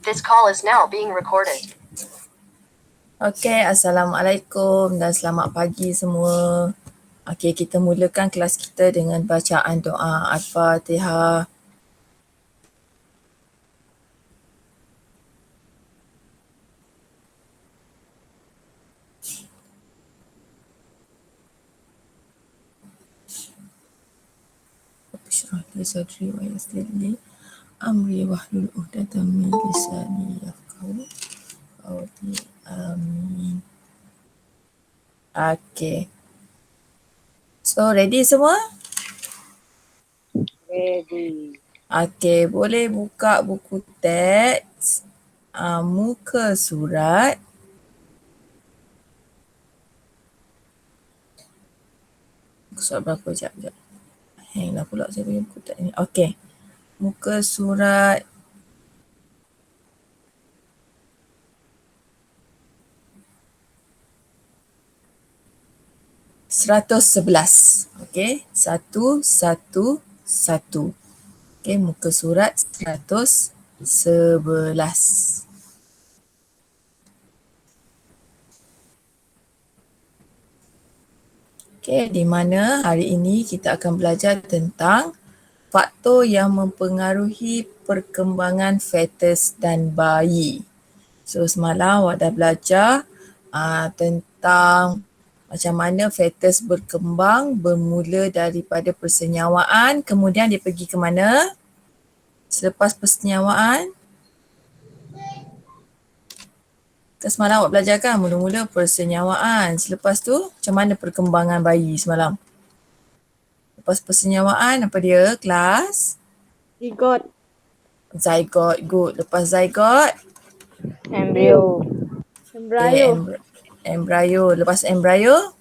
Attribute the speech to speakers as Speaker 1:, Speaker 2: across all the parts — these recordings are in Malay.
Speaker 1: This call is now being recorded.
Speaker 2: Okey, Assalamualaikum dan selamat pagi semua. Okey, kita mulakan kelas kita dengan bacaan doa Al-Fatihah. Bishrah li sadri wa yassir li amri wahlul 'uqdatam min lisani yafqahu qawli. Amin. Okey. So, ready semua?
Speaker 3: Ready.
Speaker 2: Okey, boleh buka buku teks muka surat surat berapa? Sekejap. Hang lah pula saya punya buku teks ni. Okey. Muka surat 111. Okey, 111. Okey, muka surat 111. Okey, di mana hari ini kita akan belajar tentang faktor yang mempengaruhi perkembangan fetus dan bayi. So semalam awak dah belajar tentang macam mana fetus berkembang bermula daripada persenyawaan, kemudian dia pergi ke mana? Selepas persenyawaan? Semalam awak belajar kan mula-mula persenyawaan. Selepas tu macam mana perkembangan bayi semalam? Lepas persenyawaan apa dia kelas?
Speaker 3: Zygote.
Speaker 2: Zygote, good. Lepas zygote?
Speaker 3: Embryo.
Speaker 2: Okay, embryo. Lepas embryo?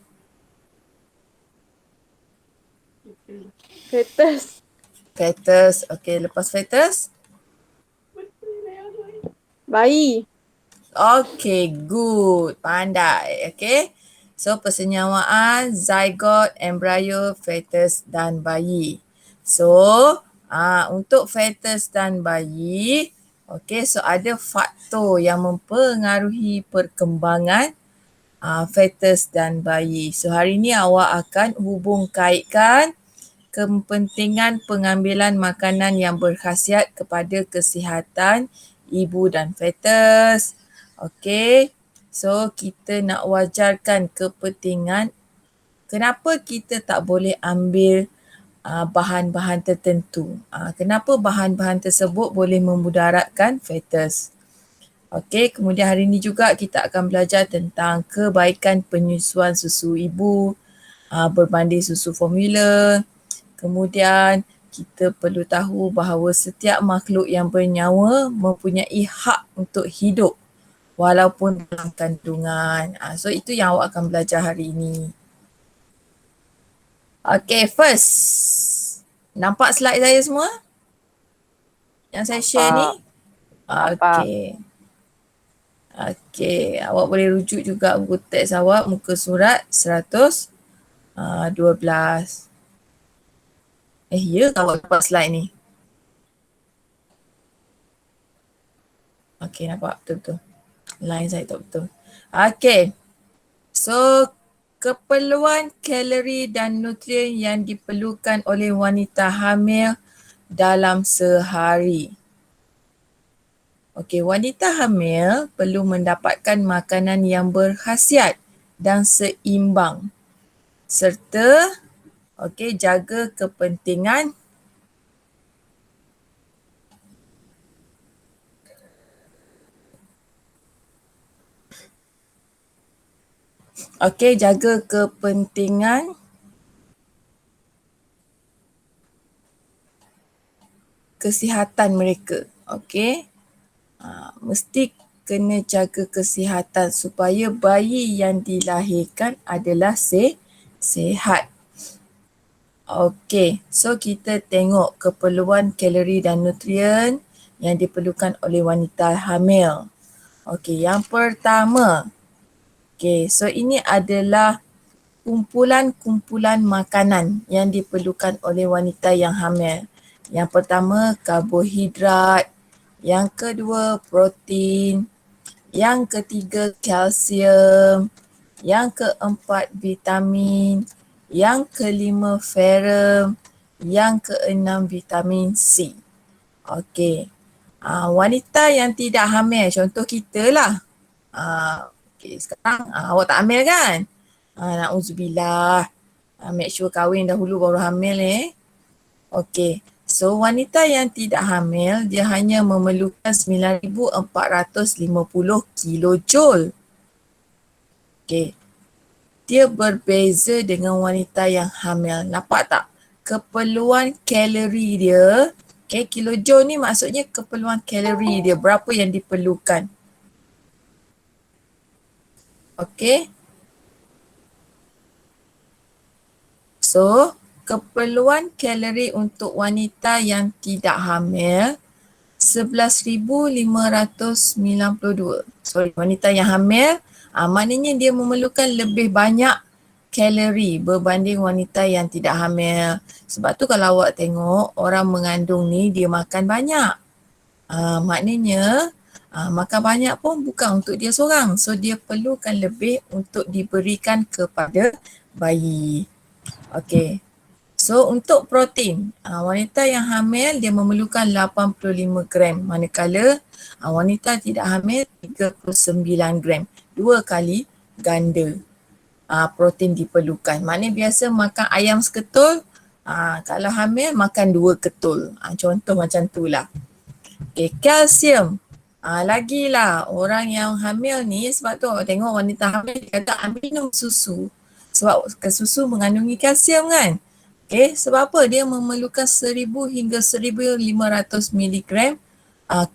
Speaker 3: Fetus.
Speaker 2: Fetus. Okay, lepas fetus?
Speaker 3: Bayi.
Speaker 2: Okay, good. Pandai. Okay. So, persenyawaan, zygote, embryo, fetus dan bayi. So, untuk fetus dan bayi, okay, so ada faktor yang mempengaruhi perkembangan fetus dan bayi. So, hari ni awak akan hubung kaitkan kepentingan pengambilan makanan yang berkhasiat kepada kesihatan ibu dan fetus. Okey, so kita nak wajarkan kepentingan kenapa kita tak boleh ambil bahan-bahan tertentu. Kenapa bahan-bahan tersebut boleh memudaratkan fetus. Okey, kemudian hari ini juga kita akan belajar tentang kebaikan penyusuan susu ibu berbanding susu formula. Kemudian kita perlu tahu bahawa setiap makhluk yang bernyawa mempunyai hak untuk hidup walaupun dalam kandungan. So itu yang awak akan belajar hari ini. Okay, first. Nampak slide saya semua? Yang saya share ni? Okay. Okay, awak boleh rujuk juga buku teks awak muka surat 112. Ya ke awak dapat slide ni? Okay, nampak betul-betul. Line saya tak betul. Okay. So, keperluan kalori dan nutrien yang diperlukan oleh wanita hamil dalam sehari. Okay, wanita hamil perlu mendapatkan makanan yang berkhasiat dan seimbang. Serta, okay, jaga kepentingan jaga kepentingan kesihatan mereka. Mesti kena jaga kesihatan supaya bayi yang dilahirkan adalah sihat. So kita tengok keperluan kalori dan nutrien yang diperlukan oleh wanita hamil. Yang pertama. So ini adalah kumpulan-kumpulan makanan yang diperlukan oleh wanita yang hamil. Yang pertama, karbohidrat, Yang kedua protein. Yang ketiga kalsium. Yang keempat vitamin. Yang kelima ferrum. Yang keenam vitamin C. Okey. Wanita yang tidak hamil, contoh kita lah. Okey, sekarang awak tak hamil kan? Na'udzubillah. Make sure kahwin dahulu baru hamil Okey. So wanita yang tidak hamil dia hanya memerlukan 9,450 kilojoule. Okey. Dia berbeza dengan wanita yang hamil. Nampak tak? Keperluan kalori dia, kilojoule ni maksudnya keperluan kalori dia, berapa yang diperlukan. Okey. So, keperluan kalori untuk wanita yang tidak hamil 11,592. Sorry, wanita yang hamil maknanya dia memerlukan lebih banyak kalori berbanding wanita yang tidak hamil. Sebab tu kalau awak tengok orang mengandung ni dia makan banyak. Maknanya makan banyak pun bukan untuk dia seorang. So dia perlukan lebih untuk diberikan kepada bayi. Okey. So untuk protein, wanita yang hamil dia memerlukan 85 gram. Manakala wanita tidak hamil 39 gram. 2 kali ganda protein diperlukan. Maknanya biasa makan ayam seketul, kalau hamil makan 2 ketul. Contoh macam tu lah. Okay, kalsium. Lagilah orang yang hamil ni, sebab tu tengok wanita hamil dia kata minum susu. Sebab susu mengandungi kalsium kan. Okay, sebab apa? Dia memerlukan 1000 hingga 1500 miligram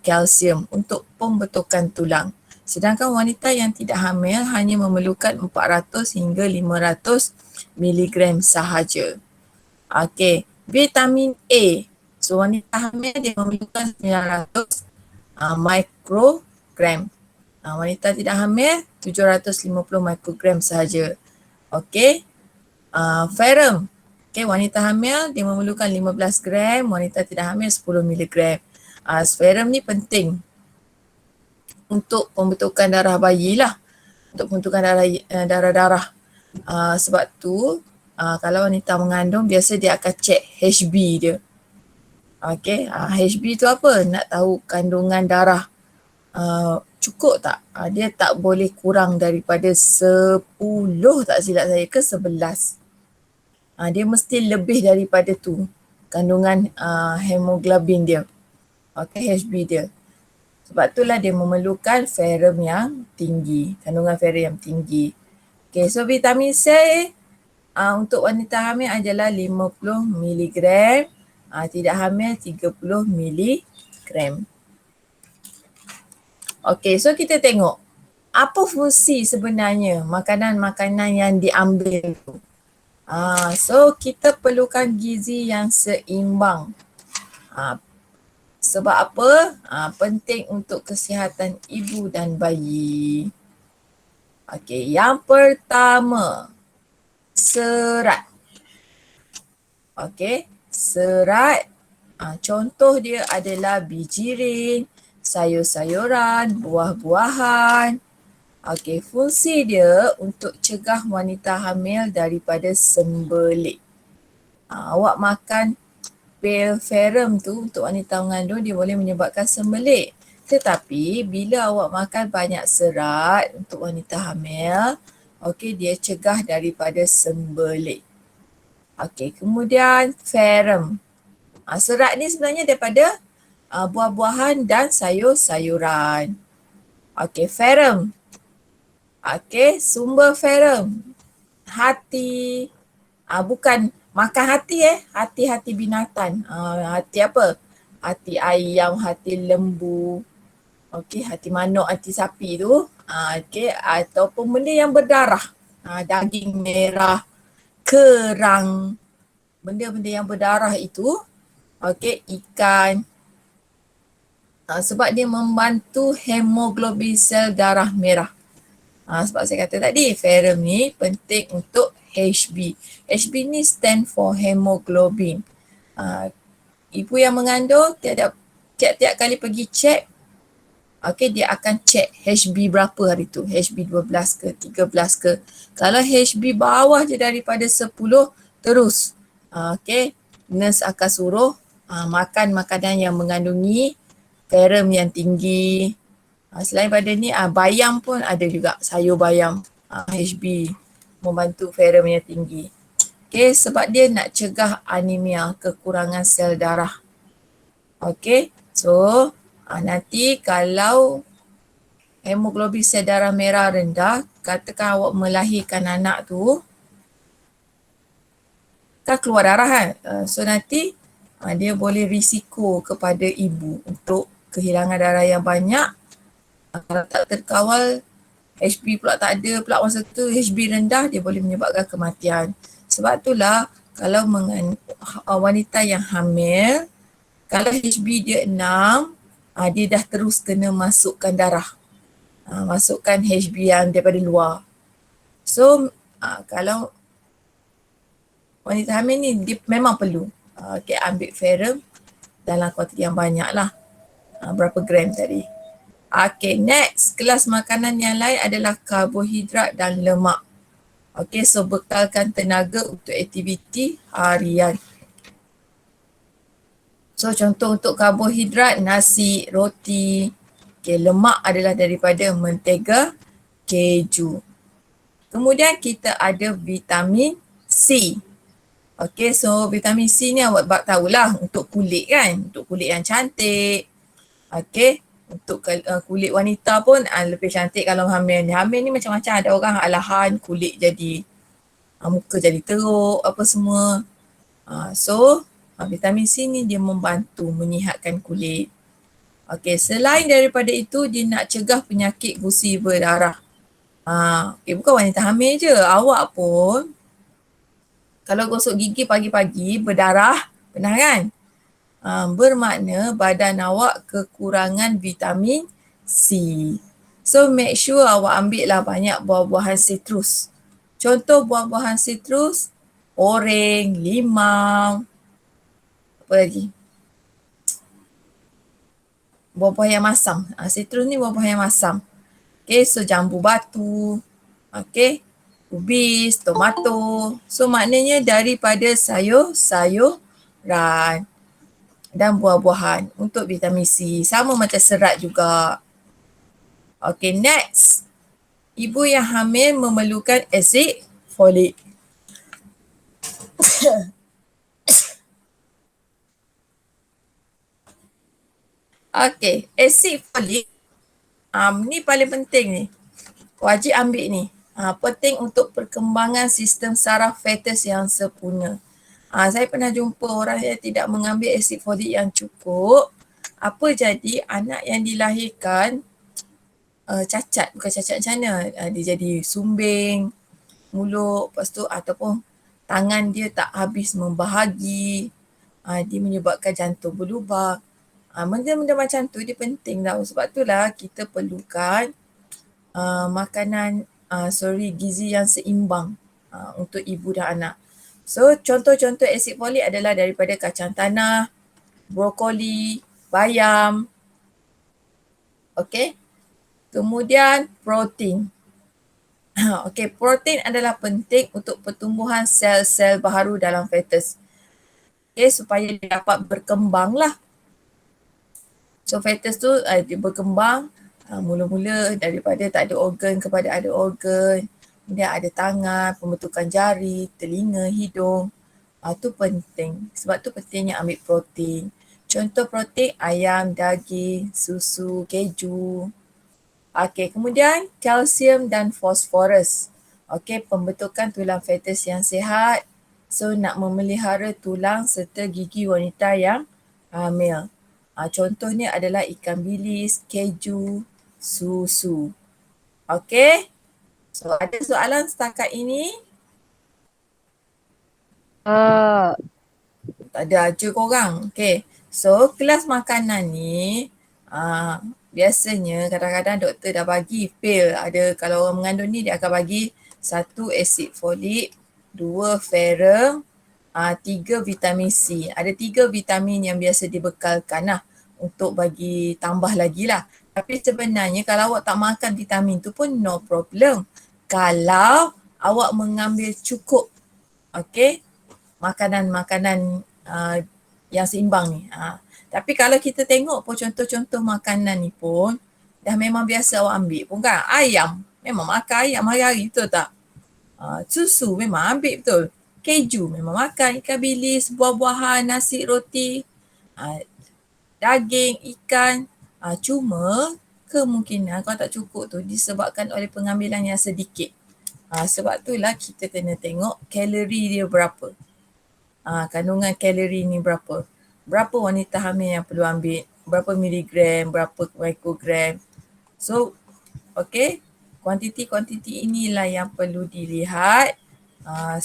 Speaker 2: kalsium untuk pembentukan tulang. Sedangkan wanita yang tidak hamil hanya memerlukan 400 hingga 500 miligram sahaja. Okey, vitamin A. So wanita hamil dia memerlukan 900 mikrogram. Wanita tidak hamil 750 mikrogram sahaja. Okey. Ferrum. Okey, wanita hamil dia memerlukan 15 gram, wanita tidak hamil 10 miligram. Ferrum ni penting untuk pembentukan darah bayi lah. Untuk pembentukan darah-darah. Sebab tu kalau wanita mengandung biasa dia akan cek HB dia. Okey, HB tu apa? Nak tahu kandungan darah cukup tak? Dia tak boleh kurang daripada 10 tak silap saya ke 11. Dia mesti lebih daripada tu kandungan hemoglobin dia. Okey, HB dia. Sebab itulah dia memerlukan ferrum yang tinggi, kandungan ferrum yang tinggi. Okay, so vitamin C untuk wanita hamil adalah 50 mg, tidak hamil 30 mg. Okay, so kita tengok apa fungsi sebenarnya makanan-makanan yang diambil tu. So kita perlukan gizi yang seimbang. Sebab apa? Penting untuk kesihatan ibu dan bayi. Okey, yang pertama, serat. Okey, serat. Contoh dia adalah bijirin, sayur-sayuran, buah-buahan. Okey, fungsi dia untuk cegah wanita hamil daripada sembelit. Awak makan pil ferrum tu untuk wanita mengandung dia boleh menyebabkan sembelit. Tetapi bila awak makan banyak serat untuk wanita hamil, okey, dia cegah daripada sembelit. Okey, kemudian ferrum. Serat ni sebenarnya daripada buah-buahan dan sayur-sayuran. Okey, ferrum. Okey, sumber ferrum. Hati. Bukan makan hati hati-hati binatang. Hati apa? Hati ayam, hati lembu. Okey, hati manuk, hati sapi tu. Okey, ataupun benda yang berdarah. Daging merah, kerang. Benda-benda yang berdarah itu. Okey, ikan. Sebab dia membantu hemoglobin sel darah merah. Sebab saya kata tadi, ferrum ni penting untuk HB. HB ni stand for hemoglobin. Ibu yang mengandung tiada tiap-tiap kali pergi check, okay, dia akan check HB berapa hari tu, HB 12 ke 13 ke. Kalau HB bawah je daripada 10, terus okay, nurse akan suruh makan makanan yang mengandungi ferrum yang tinggi. Selain pada ni bayam pun ada juga, sayur bayam, HB membantu ferrum yang tinggi. Okay, sebab dia nak cegah anemia, kekurangan sel darah. Okay, so nanti kalau hemoglobin sel darah merah rendah, katakan awak melahirkan anak tu, kan keluar darah kan. So nanti dia boleh risiko kepada ibu untuk kehilangan darah yang banyak. Kalau tak terkawal, HB pula tak ada pula masa tu, HB rendah, dia boleh menyebabkan kematian. Sebab itulah kalau wanita yang hamil, kalau HB dia 6, dia dah terus kena masukkan darah. Masukkan HB yang daripada luar. So kalau wanita hamil ni dia memang perlu ambil ferrum dalam kuantiti yang banyak lah. Berapa gram tadi. Okay, next. Kelas makanan yang lain adalah karbohidrat dan lemak. Okay, so bekalkan tenaga untuk aktiviti harian. So contoh untuk karbohidrat, nasi, roti. Okay, lemak adalah daripada mentega, keju. Kemudian kita ada vitamin C. Okay, so vitamin C ni awak tahulah untuk kulit kan, untuk kulit yang cantik. Okay, untuk kulit wanita pun lebih cantik kalau hamil ni. Hamil ni macam-macam, ada orang alahan kulit jadi, muka jadi teruk, apa semua. So, vitamin C ni dia membantu menyihatkan kulit. Okay, selain daripada itu, dia nak cegah penyakit gusi berdarah. Bukan wanita hamil je, awak pun kalau gosok gigi pagi-pagi berdarah, pernah kan? Bermakna badan awak kekurangan vitamin C. So make sure awak ambil lah banyak buah-buahan sitrus. Contoh buah-buahan sitrus, oreng, limau, apa lagi? Buah-buah yang masam. Sitrus ni buah-buah yang masam. Okay, so jambu batu, okay, ubis, tomato. So maknanya daripada sayur-sayuran dan buah-buahan untuk vitamin C. Sama macam serat juga. Okay, next. Ibu yang hamil memerlukan asid folik. Okay, asid folik ni paling penting ni. Wajib ambil ni. Penting untuk perkembangan sistem saraf fetus yang sempurna. Saya pernah jumpa orang yang tidak mengambil asid folik yang cukup. Apa jadi anak yang dilahirkan cacat, bukan cacat macam mana. Dia jadi sumbing, mulut, lepas tu ataupun tangan dia tak habis membahagi. Dia menyebabkan jantung berlubang. Benda-benda macam tu dia penting tau. Sebab itulah kita perlukan makanan, gizi yang seimbang untuk ibu dan anak. So, contoh-contoh asid folik adalah daripada kacang tanah, brokoli, bayam. Okay. Kemudian, protein. Okay, protein adalah penting untuk pertumbuhan sel-sel baharu dalam fetus. Okay, supaya dia dapat berkembang lah. So, fetus tu dia berkembang mula-mula daripada tak ada organ kepada ada organ. Kemudian ada tangan, pembentukan jari, telinga, hidung. Tu penting. Sebab tu pentingnya ambil protein. Contoh protein, ayam, daging, susu, keju. Okay, kemudian kalsium dan fosforus. Okay, pembentukan tulang fetus yang sihat. So, nak memelihara tulang serta gigi wanita yang hamil. Contohnya adalah ikan bilis, keju, susu. Okay. So, ada soalan setakat ini? Tak ada aja korang. Okay. So, kelas makanan ni biasanya kadang-kadang doktor dah bagi pil. Ada kalau orang mengandung ni dia akan bagi 1 asid folik, 2 ferrum, 3 vitamin C. Ada 3 vitamin yang biasa dibekalkan lah untuk bagi tambah lagi lah. Tapi sebenarnya kalau awak tak makan vitamin tu pun no problem. Kalau awak mengambil cukup, okay, makanan-makanan yang seimbang ni. Tapi kalau kita tengok pun contoh-contoh makanan ni pun dah memang biasa awak ambil pun kan. Ayam, memang makan ayam hari-hari, betul tak? Susu memang ambil betul. Keju memang makan, ikan bilis, buah-buahan, nasi, roti, daging, ikan. Cuma kemungkinan kalau tak cukup tu disebabkan oleh pengambilan yang sedikit. Sebab itulah kita kena tengok kalori dia berapa. Kandungan kalori ni berapa. Berapa wanita hamil yang perlu ambil, berapa miligram, berapa mikrogram. So, okay, kuantiti-kuantiti inilah yang perlu dilihat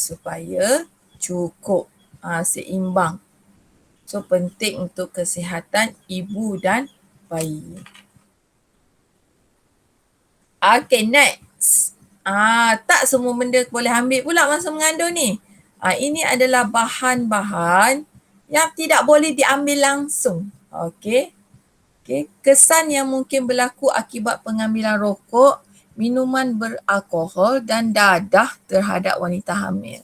Speaker 2: supaya cukup, seimbang. So, penting untuk kesihatan ibu dan bayi. Okay, next. Tak semua benda boleh ambil pula masa mengandung ni. Ini adalah bahan-bahan yang tidak boleh diambil langsung. Okay. Kesan yang mungkin berlaku akibat pengambilan rokok, minuman beralkohol dan dadah terhadap wanita hamil.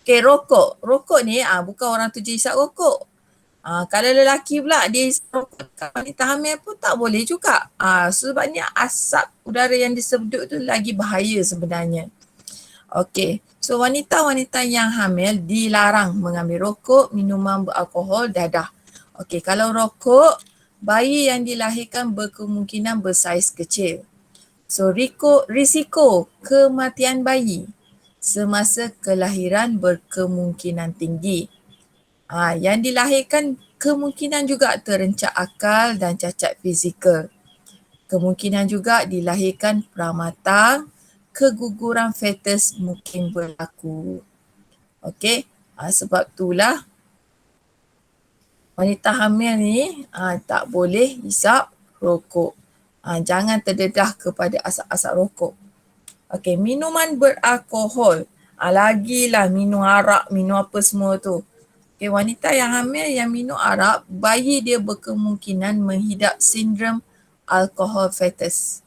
Speaker 2: Okay, rokok. Rokok ni bukan orang tu je isap rokok. Kalau lelaki pula dia isap rokok kat wanita hamil pun tak boleh juga. Sebabnya asap udara yang disedut tu lagi bahaya sebenarnya. Okay, so wanita-wanita yang hamil dilarang mengambil rokok, minuman beralkohol, dadah. Okay, kalau rokok, bayi yang dilahirkan berkemungkinan bersaiz kecil. So risiko kematian bayi semasa kelahiran berkemungkinan tinggi. Yang dilahirkan kemungkinan juga terencah akal dan cacat fizikal. Kemungkinan juga dilahirkan pramatang, keguguran fetus mungkin berlaku. Okey, sebab itulah wanita hamil ni tak boleh hisap rokok. Jangan terdedah kepada asap-asap rokok. Okey, minuman beralkohol. Lagilah minum arak, minum apa semua tu. Okey, wanita yang hamil yang minum arak, bayi dia berkemungkinan menghidap sindrom alkohol fetus.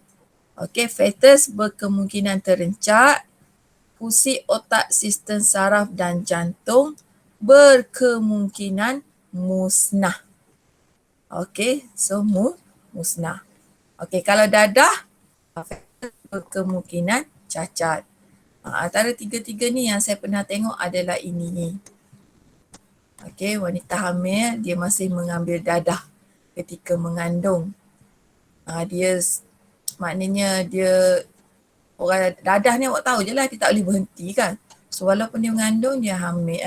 Speaker 2: Okey, fetus berkemungkinan terencat, pusing otak, sistem saraf dan jantung berkemungkinan musnah. Okey, so musnah. Okey, kalau dadah, fetus berkemungkinan cacat. Antara tiga-tiga ni yang saya pernah tengok adalah ini. Okey, wanita hamil dia masih mengambil dadah ketika mengandung. Dia maknanya dia orang dadah ni awak tahu je lah, dia tak boleh berhenti kan. So walaupun dia mengandung, dia hamil,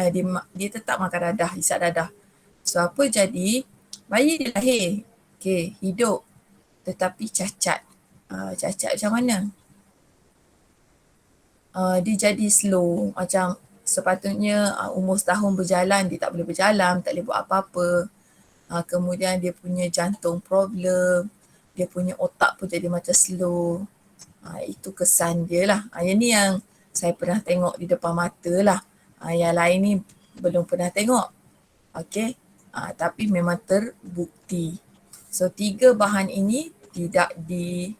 Speaker 2: dia tetap makan dadah, isap dadah. So apa jadi, bayi dia lahir, okay, hidup tetapi cacat. Cacat macam mana? Dia jadi slow, macam sepatutnya umur setahun berjalan, dia tak boleh berjalan, tak boleh buat apa-apa. Kemudian dia punya jantung problem, dia punya otak pun jadi macam slow. Itu kesan dia lah. Yang ni yang saya pernah tengok di depan mata lah. Yang lain ni belum pernah tengok. Okay. Tapi memang terbukti. So 3 bahan ini tidak dibenarkan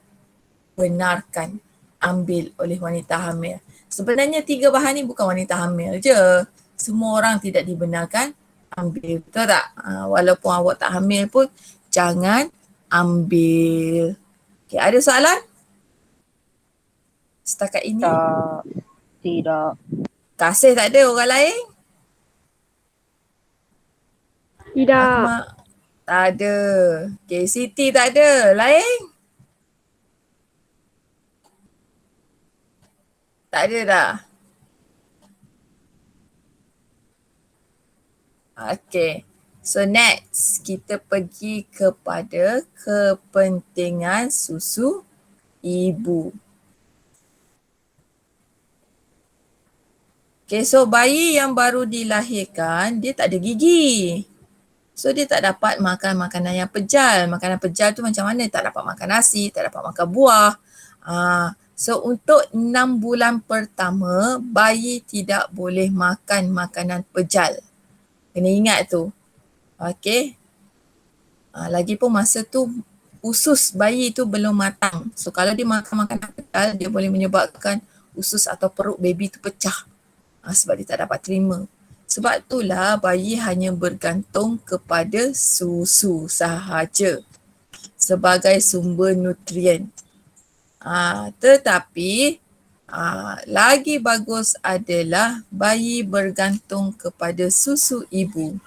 Speaker 2: ambil oleh wanita hamil. Sebenarnya 3 bahan ni bukan wanita hamil je. Semua orang tidak dibenarkan ambil. Betul tak? Walaupun awak tak hamil pun jangan ambil. Okay, ada soalan? Setakat ini?
Speaker 3: Tak. Tidak.
Speaker 2: Kasih tak ada orang lain?
Speaker 3: Tidak.
Speaker 2: Tak ada. Okay, Siti tak ada. Lain? Tak ada dah. Okay. So next, kita pergi kepada kepentingan susu ibu. Okay, so bayi yang baru dilahirkan, dia tak ada gigi. So dia tak dapat makan makanan yang pejal. Makanan pejal tu macam mana? Tak dapat makan nasi, tak dapat makan buah. So untuk 6 bulan pertama, bayi tidak boleh makan makanan pejal. Kena ingat tu. Okay. Lagipun masa tu usus bayi tu belum matang. So kalau dia makan makanan kekal, dia boleh menyebabkan usus atau perut baby tu pecah. Sebab dia tak dapat terima. Sebab itulah bayi hanya bergantung kepada susu sahaja sebagai sumber nutrien. Tetapi lagi bagus adalah bayi bergantung kepada susu ibu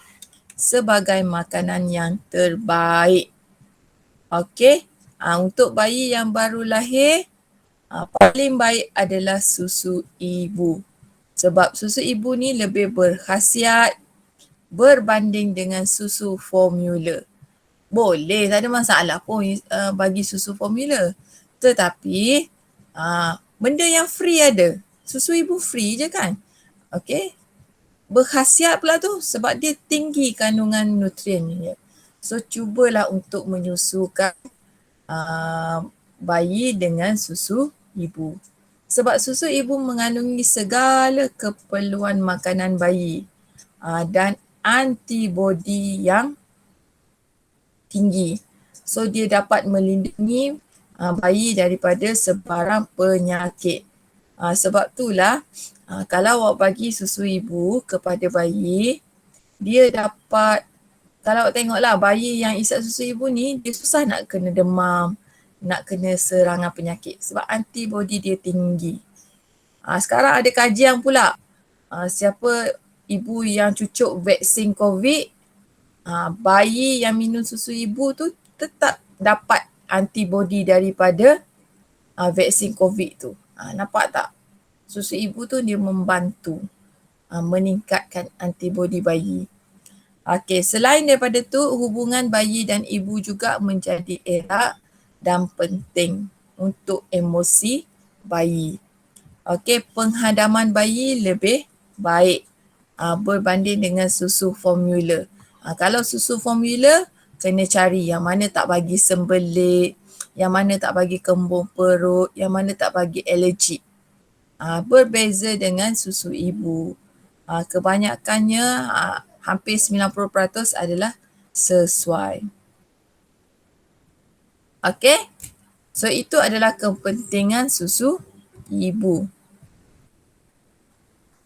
Speaker 2: sebagai makanan yang terbaik. Okey, untuk bayi yang baru lahir, paling baik adalah susu ibu. Sebab susu ibu ni lebih berkhasiat berbanding dengan susu formula. Boleh, tak ada masalah pun bagi susu formula. Tetapi benda yang free ada. Susu ibu free je kan. Okey. Berkhasiat pula tu sebab dia tinggi kandungan nutriennya. So cubalah untuk menyusukan bayi dengan susu ibu. Sebab susu ibu mengandungi segala keperluan makanan bayi dan antibodi yang tinggi. So dia dapat melindungi bayi daripada sebarang penyakit. Sebab itulah kalau awak bagi susu ibu kepada bayi, dia dapat, kalau awak tengoklah bayi yang isap susu ibu ni, dia susah nak kena demam, nak kena serangan penyakit sebab antibodi dia tinggi. Sekarang ada kajian pula, siapa ibu yang cucuk vaksin COVID, bayi yang minum susu ibu tu tetap dapat antibodi daripada vaksin COVID tu. Nampak tak? Susu ibu tu dia membantu meningkatkan antibodi bayi. Okey, selain daripada tu, hubungan bayi dan ibu juga menjadi erat dan penting untuk emosi bayi. Okey, penghadaman bayi lebih baik berbanding dengan susu formula. Kalau susu formula, kena cari yang mana tak bagi sembelit, yang mana tak bagi kembung perut, yang mana tak bagi alergik. Berbeza dengan susu ibu. Kebanyakannya hampir 90% adalah sesuai. Okey? So itu adalah kepentingan susu ibu.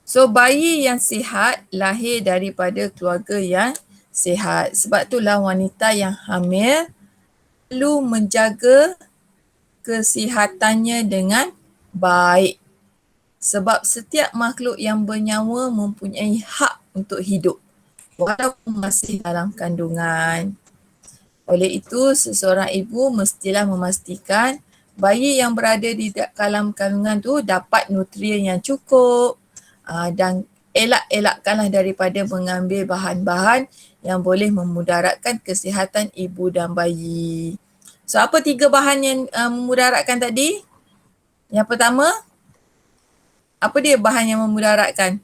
Speaker 2: So bayi yang sihat lahir daripada keluarga yang sihat. Sebab itulah wanita yang hamil perlu menjaga kesihatannya dengan baik. Sebab setiap makhluk yang bernyawa mempunyai hak untuk hidup walaupun masih dalam kandungan. Oleh itu, seseorang ibu mestilah memastikan bayi yang berada di dalam kandungan tu dapat nutrien yang cukup dan elakkanlah daripada mengambil bahan-bahan yang boleh memudaratkan kesihatan ibu dan bayi. So, apa 3 bahan yang memudaratkan tadi? Yang pertama, apa dia bahan yang memudaratkan?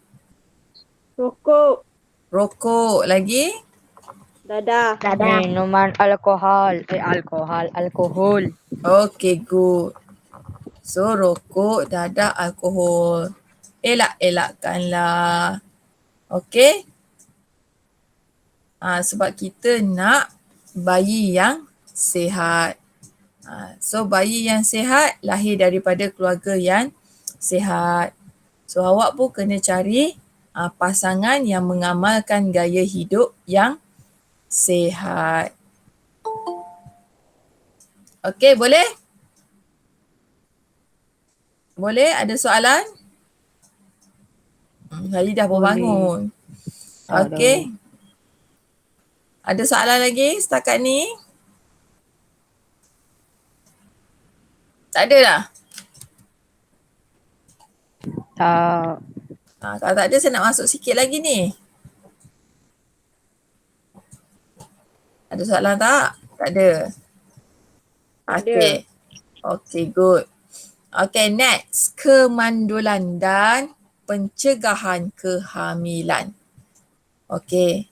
Speaker 3: Rokok.
Speaker 2: Rokok. Lagi?
Speaker 3: Dadah.
Speaker 4: Minuman alkohol.
Speaker 2: Okay, good. So, rokok, dadah, alkohol. Elakkanlah. Okay? Sebab kita nak bayi yang sihat. So, bayi yang sihat lahir daripada keluarga yang sihat. So, awak pun kena cari pasangan yang mengamalkan gaya hidup yang sihat. Okey, boleh? Boleh? Ada soalan? Halidah pun bangun. Okey. Ada soalan lagi setakat ni? Tak ada dah?
Speaker 4: Tak.
Speaker 2: Kalau tak ada, saya nak masuk sikit lagi ni. Ada soalan tak? Tak ada. Okay. Okay, good. Okay, next. Kemandulan dan pencegahan kehamilan. Okay.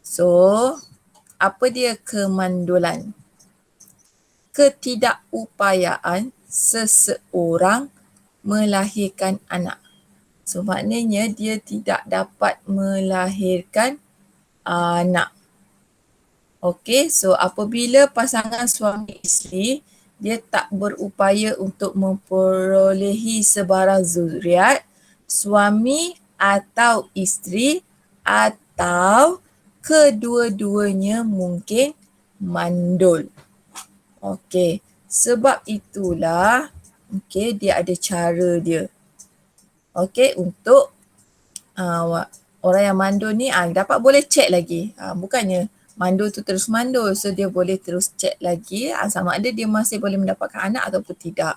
Speaker 2: So, apa dia kemandulan? Ketidakupayaan seseorang melahirkan anak. So, maknanya dia tidak dapat melahirkan anak. Okey, so apabila pasangan suami isteri dia tak berupaya untuk memperolehi sebarang zuriat, suami atau isteri atau kedua-duanya mungkin mandul. Okey, sebab itulah dia ada cara dia. Okey, untuk orang yang mandul ni dapat boleh check lagi. Bukannya mandul tu terus mandul. So dia boleh terus check lagi sama ada dia masih boleh mendapatkan anak ataupun tidak.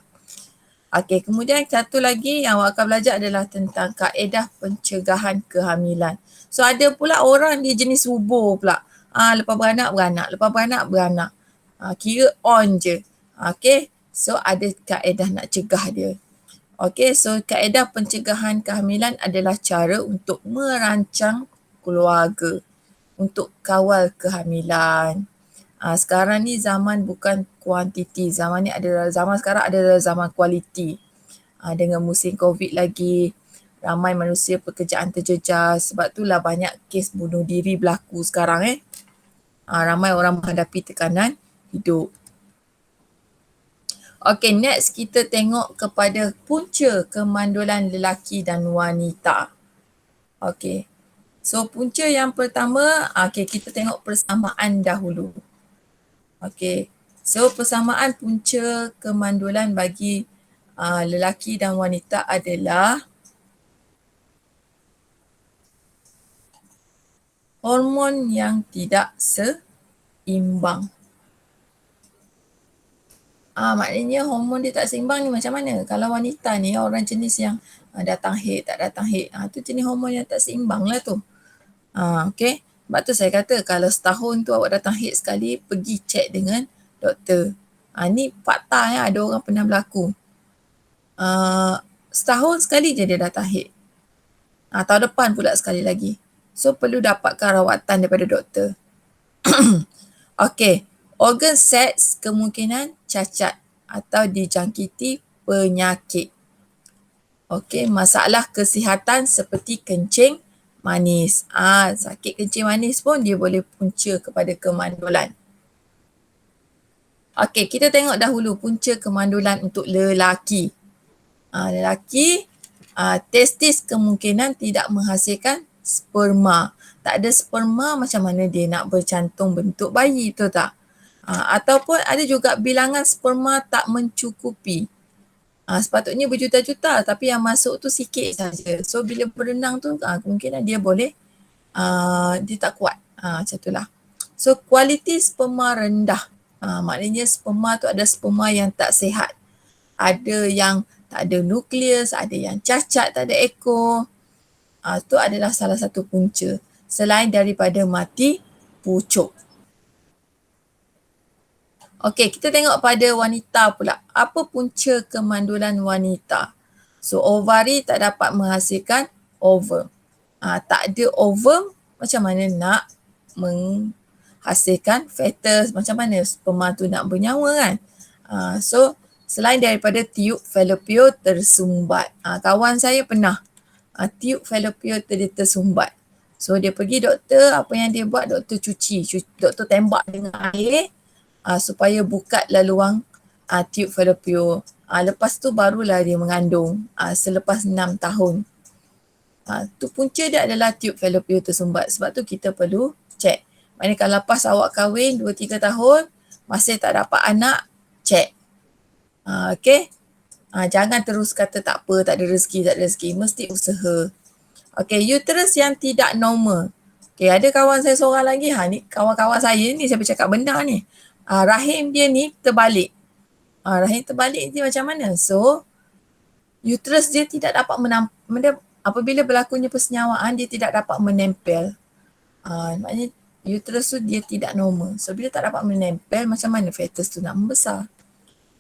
Speaker 2: Okey, kemudian satu lagi yang awak akan belajar adalah tentang kaedah pencegahan kehamilan. So ada pula orang dia jenis subur pula. Lepas beranak, lepas beranak. Kira on je. Okey, so ada kaedah nak cegah dia. Okey, so kaedah pencegahan kehamilan adalah cara untuk merancang keluarga, untuk kawal kehamilan. Sekarang ni zaman bukan kuantiti, zaman sekarang adalah zaman kualiti. Dengan musim COVID lagi, ramai manusia pekerjaan terjejas, sebab itulah banyak kes bunuh diri berlaku sekarang. Ramai orang menghadapi tekanan hidup. Okey, next kita tengok kepada punca kemandulan lelaki dan wanita. Okey. So punca yang pertama, kita tengok persamaan dahulu. Okey. So persamaan punca kemandulan bagi lelaki dan wanita adalah hormon yang tidak seimbang. Maknanya hormon dia tak seimbang ni macam mana? Kalau wanita ni orang jenis yang datang haid, tak datang haid, tu jenis hormon yang tak seimbang lah tu. Okay. Sebab tu saya kata kalau setahun tu awak datang haid sekali, pergi check dengan doktor. Ni fakta ya, ada orang pernah berlaku. Setahun sekali je dia datang haid. Tahun depan pula sekali lagi. So perlu dapatkan rawatan daripada doktor. Okay. Organ seks kemungkinan cacat atau dijangkiti penyakit. Okey, masalah kesihatan seperti kencing manis. Sakit kencing manis pun dia boleh punca kepada kemandulan. Okey, kita tengok dahulu punca kemandulan untuk lelaki. Lelaki, testis kemungkinan tidak menghasilkan sperma. Tak ada sperma, macam mana dia nak bercantum bentuk bayi, betul tak? Ataupun ada juga bilangan sperma tak mencukupi. Sepatutnya berjuta-juta tapi yang masuk tu sikit saja. So bila berenang tu kemungkinan dia boleh dia tak kuat. Macam itulah. So kualiti sperma rendah. Maknanya sperma tu ada sperma yang tak sihat. Ada yang tak ada nukleus, ada yang cacat, tak ada ekor. Tu adalah salah satu punca. Selain daripada mati pucuk. Okey, kita tengok pada wanita pula. Apa punca kemandulan wanita? So, ovari tak dapat menghasilkan ovum. Tak ada ovum, macam mana nak menghasilkan fetus? Macam mana sperma tu nak bernyawa kan? So, selain daripada tiub falopio tersumbat. Kawan saya pernah tiub falopio dia tersumbat. So, dia pergi doktor, apa yang dia buat? Doktor cuci. Doktor tembak dengan air. Supaya buka laluan tiub falopio. Lepas tu barulah dia mengandung selepas 6 tahun. Tu punca dia adalah tiub falopio tersumbat. Sebab tu kita perlu check. Maknanya kalau lepas awak kahwin 2-3 tahun masih tak dapat anak, check. Okay. Jangan terus kata tak apa, tak ada rezeki. Mesti usaha. Okay, uterus yang tidak normal. Okay, ada kawan saya seorang lagi. Ni kawan-kawan saya ni, saya bercakap benar ni. Rahim dia ni terbalik. Rahim terbalik dia macam mana? So, uterus dia tidak dapat apabila berlakunya persenyawaan, dia tidak dapat menempel. Maknanya uterus tu dia tidak normal. So, bila tak dapat menempel, macam mana fetus tu nak membesar?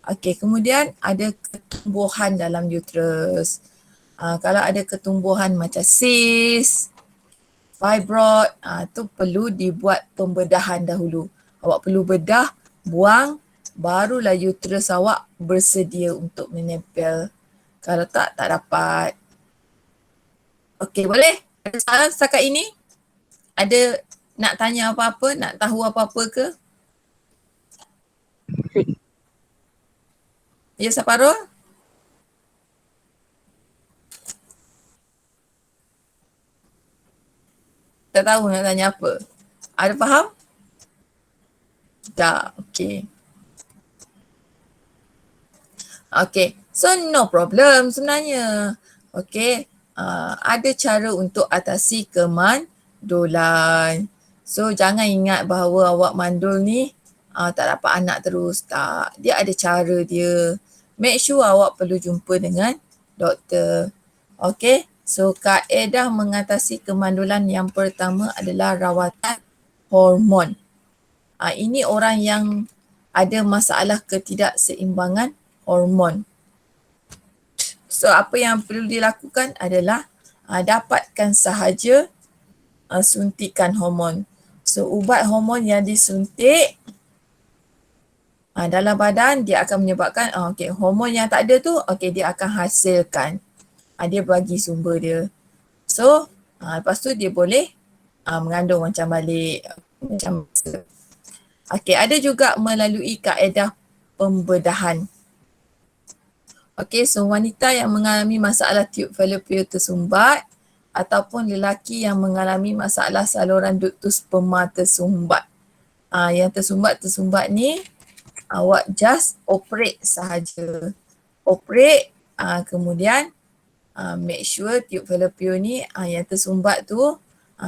Speaker 2: Okey, kemudian ada ketumbuhan dalam uterus. Kalau ada ketumbuhan macam cyst, fibroid, tu perlu dibuat pembedahan dahulu. Awak perlu bedah, buang, barulah uterus awak bersedia untuk menempel. Kalau tak dapat. Okey, boleh? Ada soalan setakat ini? Ada Nak tanya apa-apa? Nak tahu apa-apa ke? Ya, Saparul? Tak tahu nak tanya apa. Ada faham? Tak. Okay. Okay. So, no problem sebenarnya. Okay. Ada cara untuk atasi kemandulan. So, jangan ingat bahawa awak mandul ni tak dapat anak terus. Tak. Dia ada cara dia. Make sure awak perlu jumpa dengan doktor. Okay. So, kaedah mengatasi kemandulan yang pertama adalah rawatan hormon. Ini orang yang ada masalah ketidakseimbangan hormon. So, apa yang perlu dilakukan adalah dapatkan sahaja suntikan hormon. So, ubat hormon yang disuntik dalam badan dia akan menyebabkan hormon yang tak ada tu dia akan hasilkan. Dia bagi sumber dia. So, lepas tu dia boleh mengandung macam balik. Macam ada juga melalui kaedah pembedahan. So wanita yang mengalami masalah tiub falopio tersumbat ataupun lelaki yang mengalami masalah saluran ductus sperma tersumbat. Yang tersumbat ni awak just operate sahaja. Operate kemudian make sure tiub falopio ni yang tersumbat tu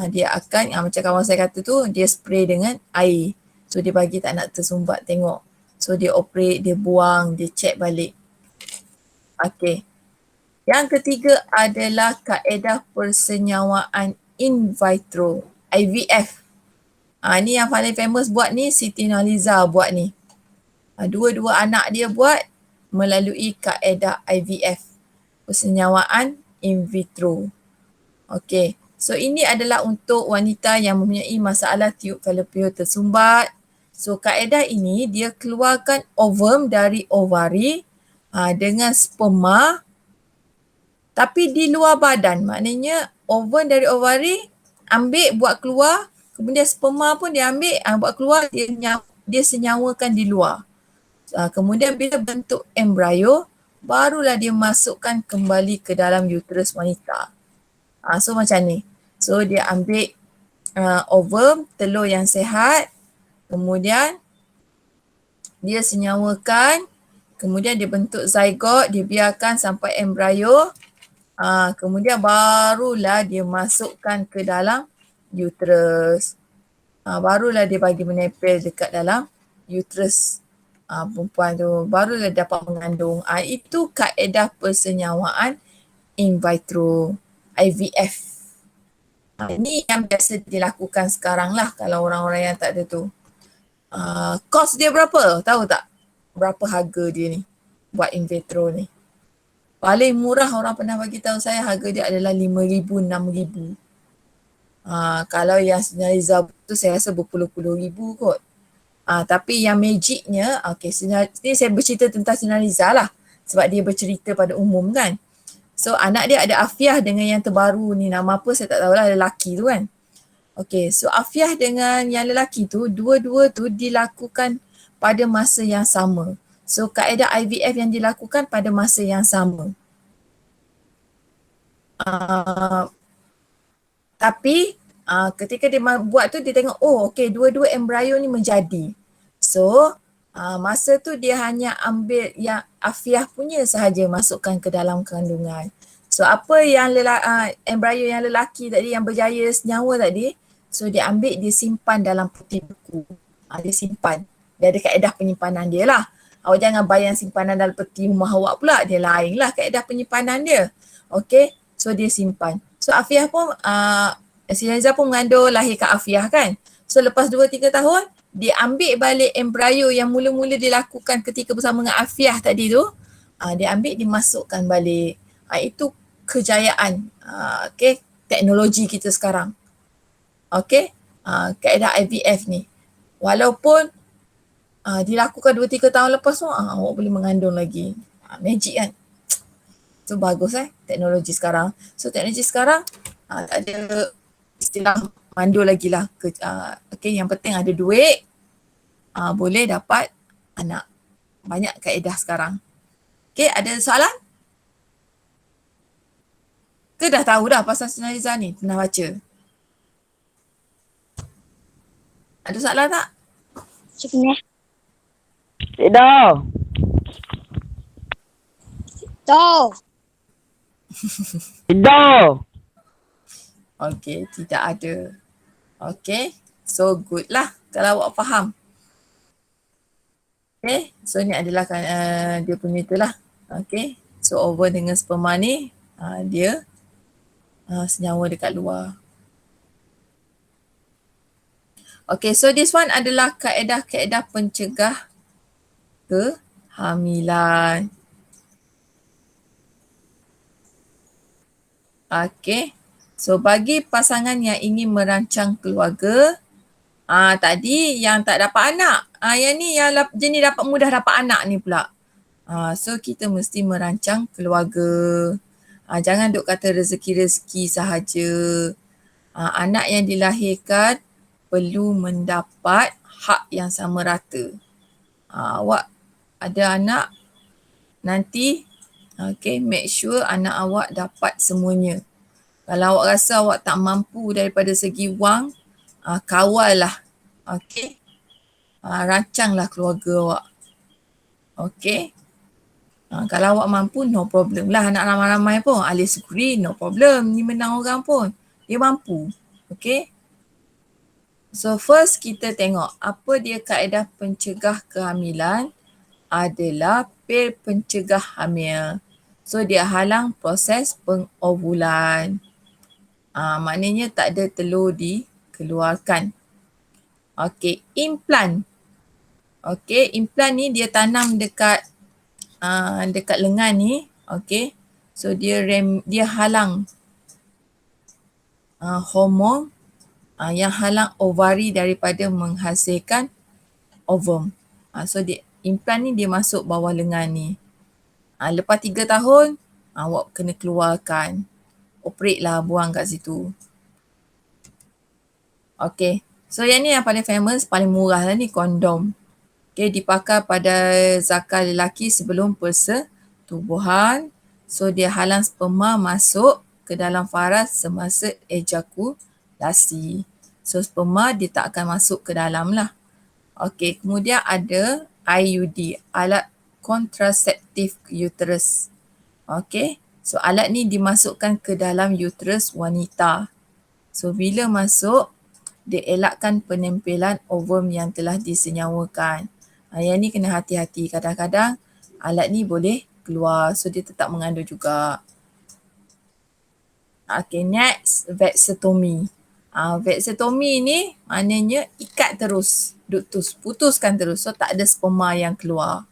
Speaker 2: dia akan macam kawan saya kata tu dia spray dengan air. So dia bagi tak nak tersumbat tengok. So dia operate, dia buang, dia check balik. Okay. Yang ketiga adalah kaedah persenyawaan in vitro, IVF. Ni yang paling famous buat ni, Siti Nurhaliza buat ni. Dua-dua anak dia buat melalui kaedah IVF, persenyawaan in vitro. Okay. So ini adalah untuk wanita yang mempunyai masalah tiub falopio tersumbat. So kaedah ini dia keluarkan ovum dari ovari dengan sperma tapi di luar badan. Maknanya ovum dari ovari ambil buat keluar, kemudian sperma pun dia ambil buat keluar, dia senyawakan di luar. Kemudian bila bentuk embryo, barulah dia masukkan kembali ke dalam uterus wanita. So macam ni. So dia ambil ovum, telur yang sihat, kemudian dia senyawakan, kemudian dia bentuk zygote, dia biarkan sampai embryo, kemudian barulah dia masukkan ke dalam uterus. Barulah dia bagi menempel dekat dalam uterus perempuan tu, barulah dapat mengandung. Itu kaedah persenyawaan in vitro, IVF. Ini yang biasa dilakukan sekarang lah kalau orang-orang yang tak ada tu. Kos dia berapa? Tahu tak? Berapa harga dia ni buat in vitro ni? Paling murah orang pernah bagi tahu saya harga dia adalah RM5,000, RM6,000. Kalau yang Sinaliza tu saya rasa berpuluh-puluh ribu kot. Tapi yang magicnya, ni saya bercerita tentang Sinaliza lah sebab dia bercerita pada umum kan. So anak dia ada Afiah dengan yang terbaru ni, nama apa saya tak tahulah, lelaki tu kan. So Afiah dengan yang lelaki tu, dua-dua tu dilakukan pada masa yang sama. So kaedah IVF yang dilakukan pada masa yang sama. Tapi ketika dia buat tu dia tengok dua-dua embryo ni menjadi. So masa tu dia hanya ambil yang Afiah punya sahaja masukkan ke dalam kandungan. So apa yang embryo yang lelaki tadi yang berjaya senyawa tadi, so dia ambil, dia simpan dalam peti beku. Dia simpan. Dia ada kaedah penyimpanan dia lah. Awak jangan bayang simpanan dalam peti rumah awak pula. Dia lain lah kaedah penyimpanan dia. So dia simpan. So Afiah pun, Sinaliza pun mengandung, lahirkan Afiah kan. So lepas 2-3 tahun, dia ambil balik embryo yang mula-mula dilakukan ketika bersama dengan Afiah tadi tu. Dia ambil, dimasukkan balik. Itu kejayaan teknologi kita sekarang. Kaedah IVF ni. Walaupun dilakukan 2-3 tahun lepas tu, awak boleh mengandung lagi. Magic kan? So bagus teknologi sekarang. So teknologi sekarang tak ada istilah mandul lagi lah. Okay, yang penting ada duit, boleh dapat anak. Banyak kaedah sekarang. Okay, ada soalan? Ke dah tahu dah pasal Sinaliza ni? Pernah baca? Ada soalan tak?
Speaker 3: Sebenarnya.
Speaker 4: Tidak.
Speaker 3: Tahu.
Speaker 4: Tidak.
Speaker 2: Okay, tidak ada. Okay, so good lah kalau awak faham. Okay, so ni adalah dia punya itulah. Okay, so ovum dengan sperma ni dia senyawa dekat luar. Okay, so this one adalah kaedah-kaedah pencegah kehamilan. Okay, so bagi pasangan yang ingin merancang keluarga, tadi yang tak dapat anak, yang ni yang jenis mudah dapat anak ni pula. So kita mesti merancang keluarga. Jangan duk kata rezeki-rezeki sahaja. Anak yang dilahirkan perlu mendapat hak yang sama rata. Awak ada anak, nanti make sure anak awak dapat semuanya. Kalau awak rasa awak tak mampu daripada segi wang, kawal lah. Okay. Rancanglah keluarga awak. Okay. Kalau awak mampu, no problem lah. Anak ramai-ramai pun, ahli syukuri, no problem. Ni menang orang pun. Dia mampu. Okay. So first kita tengok apa dia kaedah pencegah kehamilan adalah pil pencegah hamil. So dia halang proses pengovulan. Maknanya tak ada telur dikeluarkan. Okay, implan. Okay, implan ni dia tanam dekat lengan ni. Okay, so dia halang hormon yang halang ovari daripada menghasilkan ovum. So implan ni dia masuk bawah lengan ni. Lepas 3 tahun, awak kena keluarkan. Operate lah, buang kat situ. Okay, so yang ni yang paling famous, paling murah lah ni, kondom. Okay, dipakai pada zakar lelaki sebelum persetubuhan. So dia halang sperma masuk ke dalam faras semasa ejakulasi. So sperma dia tak akan masuk ke dalam lah. Okay, kemudian ada IUD, alat kontraseptif uterus. Okay, so alat ni dimasukkan ke dalam uterus wanita. So bila masuk, dia elakkan penempelan ovum yang telah disenyawakan. Yang ni kena hati-hati. Kadang-kadang alat ni boleh keluar. So dia tetap mengandung juga. Okay, next, vasectomy. Vasectomy ni maknanya ikat terus, ductus, putuskan terus. So tak ada sperma yang keluar.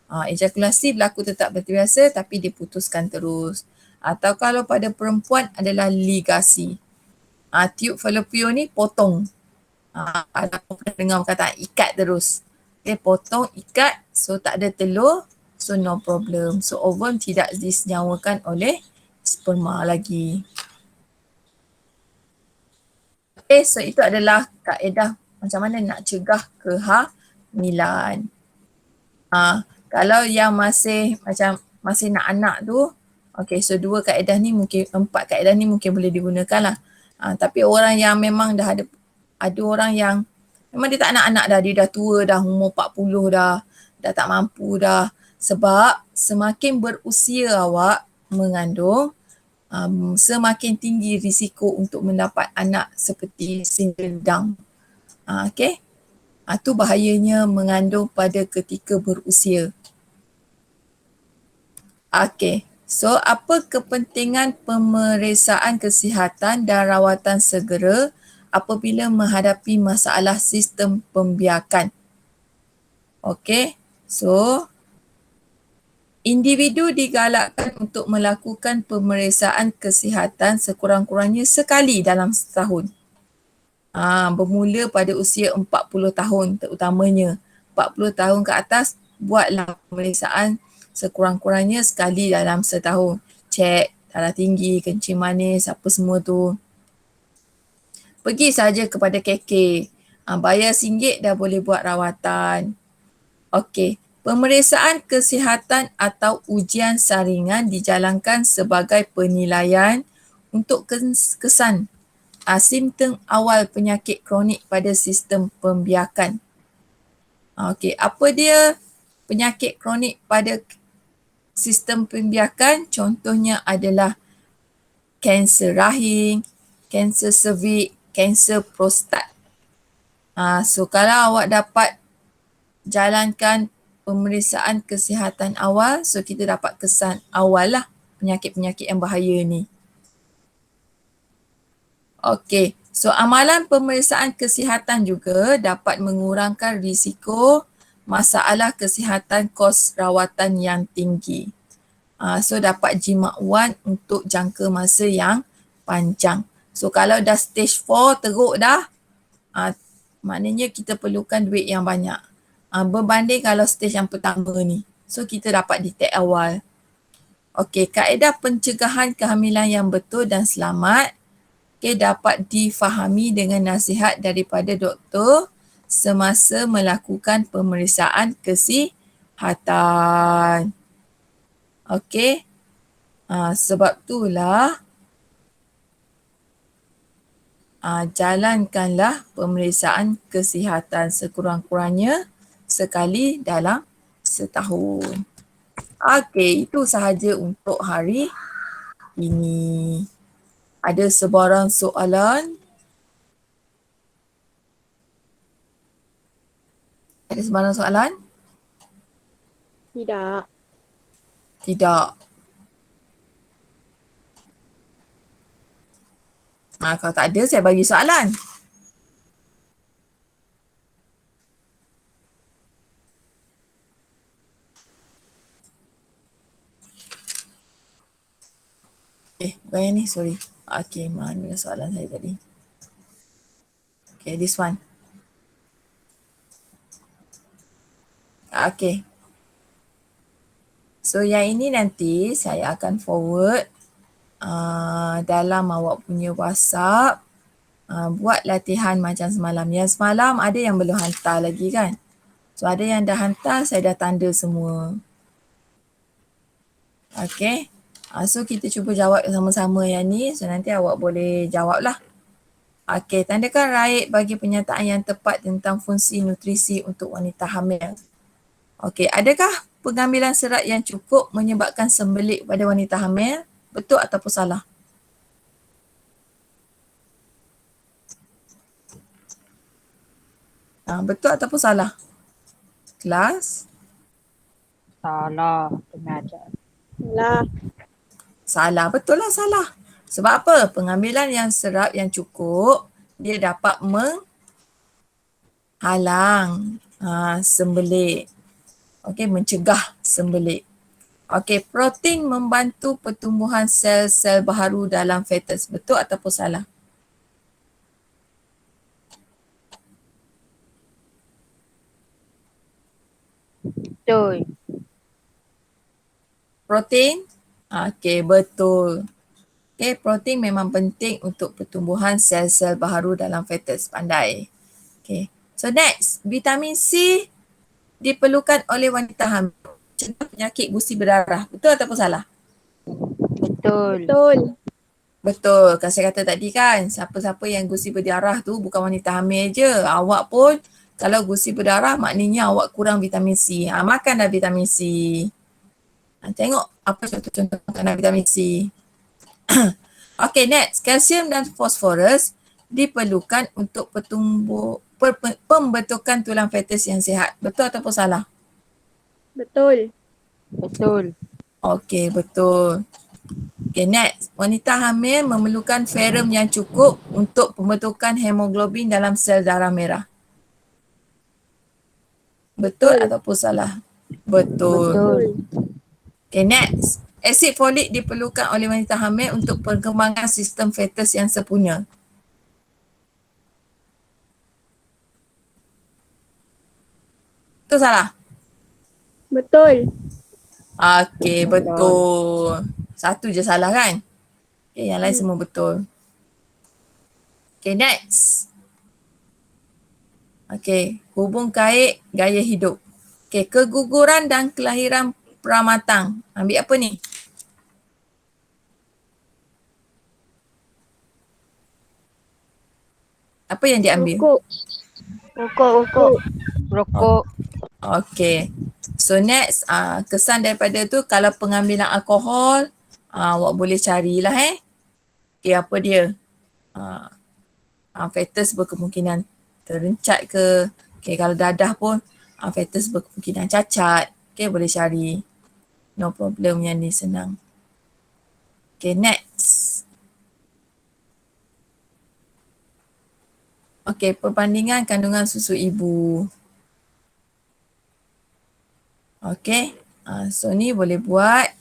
Speaker 2: Ejakulasi berlaku tetap seperti biasa tapi diputuskan terus. Atau kalau pada perempuan adalah ligasi. Tube fallopian ni potong. Ada pernah dengar perkataan ikat terus. Okay, potong, ikat, so tak ada telur, so no problem. So ovum tidak disenyawakan oleh sperma lagi. Okay, so itu adalah kaedah macam mana nak cegah kehamilan. Kalau yang masih nak anak tu, okay, so 4 kaedah ni mungkin boleh digunakan lah. Tapi orang yang memang dah ada orang yang memang dia tak nak anak dah, dia dah tua dah, umur 40 dah tak mampu dah. Sebab semakin berusia awak mengandung, semakin tinggi risiko untuk mendapat anak seperti single dam. Okay. Itu bahayanya mengandung pada ketika berusia. Okay. So apa kepentingan pemeriksaan kesihatan dan rawatan segera apabila menghadapi masalah sistem pembiakan? Okay. So individu digalakkan untuk melakukan pemeriksaan kesihatan sekurang-kurangnya sekali dalam setahun. Bermula pada usia 40 tahun terutamanya. 40 tahun ke atas, buatlah pemeriksaan sekurang-kurangnya sekali dalam setahun. Cek darah tinggi, kencing manis, apa semua tu. Pergi saja kepada KK. Bayar RM1 dah boleh buat rawatan. Okey. Pemeriksaan kesihatan atau ujian saringan dijalankan sebagai penilaian untuk kesan simptom awal penyakit kronik pada sistem pembiakan. Okey, apa dia penyakit kronik pada sistem pembiakan? Contohnya adalah kanser rahim, kanser cervix, kanser prostat. So kalau awak dapat jalankan pemeriksaan kesihatan awal, so kita dapat kesan awal lah penyakit-penyakit yang bahaya ni. Okey, so amalan pemeriksaan kesihatan juga dapat mengurangkan risiko masalah kesihatan kos rawatan yang tinggi. So dapat jimat wan untuk jangka masa yang panjang. So kalau dah stage 4 teruk dah, maknanya kita perlukan duit yang banyak. Berbanding kalau stage yang pertama ni. So kita dapat detect awal. Okey, kaedah pencegahan kehamilan yang betul dan selamat dapat difahami dengan nasihat daripada doktor semasa melakukan pemeriksaan kesihatan. Okey. Sebab itulah jalankanlah pemeriksaan kesihatan sekurang-kurangnya sekali dalam setahun. Okey, itu sahaja untuk hari ini. Ada sebarang soalan? Ada sebarang soalan?
Speaker 3: Tidak.
Speaker 2: Tidak. Kalau tak ada, saya bagi soalan. Bukan yang ni, sorry. Okay, mana soalan saya tadi? Okay, this one. Okay. So, yang ini nanti saya akan forward dalam awak punya WhatsApp. Buat latihan macam semalam. Yang semalam ada yang belum hantar lagi kan? So, ada yang dah hantar, saya dah tanda semua. Okay. So kita cuba jawab sama-sama yang ni. So nanti awak boleh jawab lah. Okay, tandakan right bagi pernyataan yang tepat tentang fungsi nutrisi untuk wanita hamil. Okay, adakah pengambilan serat yang cukup menyebabkan sembelit pada wanita hamil? Betul ataupun salah? Betul ataupun salah? Kelas?
Speaker 4: Salah, pengajar.
Speaker 3: Salah.
Speaker 2: Salah, betul lah salah. Sebab apa? Pengambilan yang serat yang cukup, dia dapat menghalang sembelit. Okey, mencegah sembelit. Okey, protein membantu pertumbuhan sel-sel baharu dalam fetus. Betul ataupun salah?
Speaker 4: Betul.
Speaker 2: Protein? Okey, betul. Okey, protein memang penting untuk pertumbuhan sel-sel baharu dalam fetus. Pandai. Okey. So next, vitamin C diperlukan oleh wanita hamil mencegah penyakit gusi berdarah. Betul ataupun salah?
Speaker 4: Betul.
Speaker 3: Betul.
Speaker 2: Betul. Kan saya kata tadi kan, siapa-siapa yang gusi berdarah tu bukan wanita hamil je. Awak pun kalau gusi berdarah maknanya awak kurang vitamin C. Makanlah vitamin C. Tengok apa contoh-contoh makanan vitamin C. Okay, next. Kalsium dan fosforus diperlukan untuk pembentukan tulang fetus yang sihat. Betul ataupun salah?
Speaker 3: Betul.
Speaker 4: Betul.
Speaker 2: Okay, betul. Okay, next. Wanita hamil memerlukan ferrum yang cukup untuk pembentukan hemoglobin dalam sel darah merah. Betul ataupun salah? Betul.
Speaker 4: Betul.
Speaker 2: Okay, next. Asid folik diperlukan oleh wanita hamil untuk perkembangan sistem fetus yang sempurna. Betul salah?
Speaker 3: Betul.
Speaker 2: Okay, betul. Satu je salah kan? Okay, yang lain semua betul. Okay, next. Okay, hubung kait gaya hidup. Okay, keguguran dan kelahiran pramatang. Ambil apa ni? Apa yang dia ambil?
Speaker 3: Rokok.
Speaker 4: Rokok. Rokok.
Speaker 2: Okay. So next, kesan daripada tu kalau pengambilan alkohol, awak boleh carilah Okay, apa dia? Fetus berkemungkinan terencat ke. Okay, kalau dadah pun fetus berkemungkinan cacat. Okay, boleh cari. No problem, yang ni senang. Okay, next. Okay, perbandingan kandungan susu ibu. Okay, so ni boleh buat.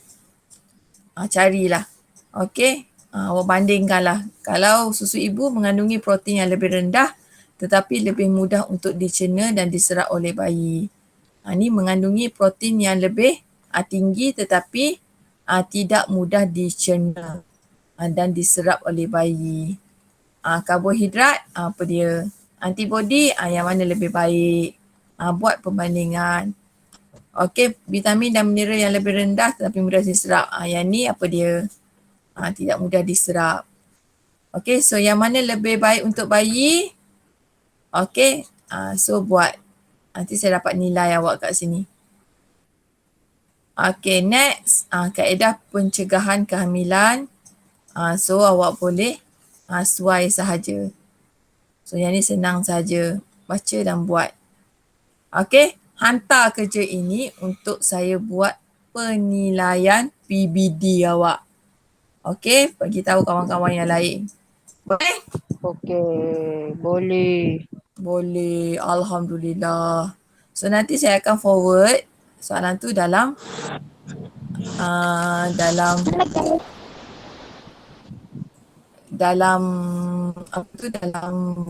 Speaker 2: Carilah. Okay, awak bandingkanlah. Kalau susu ibu mengandungi protein yang lebih rendah tetapi lebih mudah untuk dicerna dan diserap oleh bayi. Ni mengandungi protein yang lebih tinggi tetapi tidak mudah dicerna dan diserap oleh bayi. Karbohidrat, apa dia? Antibody, yang mana lebih baik? Buat perbandingan. Okey, vitamin dan mineral yang lebih rendah tetapi mudah diserap. Yang ni apa dia? Tidak mudah diserap. Okey, so yang mana lebih baik untuk bayi? Okey, so buat. Nanti saya dapat nilai awak kat sini. Okey, next. Kaedah pencegahan kehamilan. So awak boleh suai sahaja. So yang ni senang saja. Baca dan buat. Okey, hantar kerja ini untuk saya buat penilaian PBD awak. Okey, bagi tahu kawan-kawan yang lain. Boleh?
Speaker 4: Okey, boleh.
Speaker 2: Boleh, alhamdulillah. So nanti saya akan forward soalan tu dalam dalam apa tu, dalam